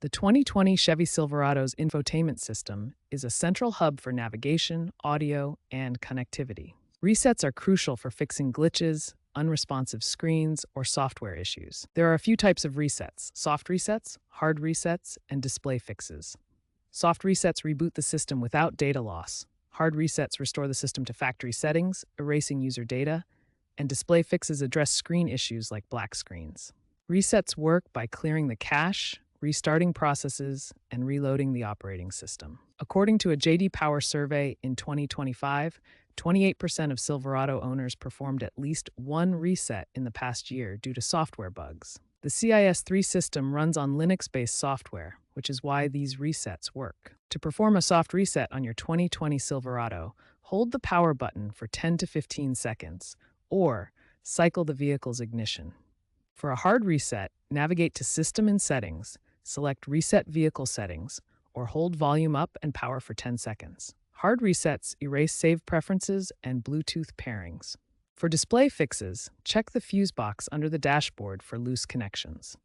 The 2020 Chevy Silverado's infotainment system is a central hub for navigation, audio, and connectivity. Resets are crucial for fixing glitches, unresponsive screens, or software issues. There are a few types of resets: soft resets, hard resets, and display fixes. Soft resets reboot the system without data loss. Hard resets restore the system to factory settings, erasing user data, and display fixes address screen issues like black screens. Resets work by clearing the cache, restarting processes, and reloading the operating system. According to a JD Power survey in 2025, 28% of Silverado owners performed at least one reset in the past year due to software bugs. The CIS3 system runs on Linux-based software, which is why these resets work. To perform a soft reset on your 2020 Silverado, hold the power button for 10 to 15 seconds, or cycle the vehicle's ignition. For a hard reset, navigate to System and Settings, select Reset Vehicle Settings, or hold volume up and power for 10 seconds. Hard resets erase saved preferences and Bluetooth pairings. For display fixes, check the fuse box under the dashboard for loose connections.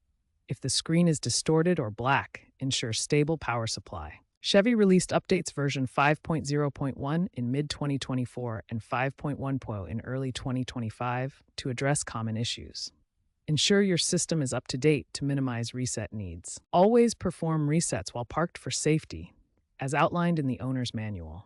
If the screen is distorted or black, ensure stable power supply. Chevy released updates version 5.0.1 in mid-2024 and 5.1.0 in early 2025 to address common issues. Ensure your system is up to date to minimize reset needs. Always perform resets while parked for safety, as outlined in the owner's manual.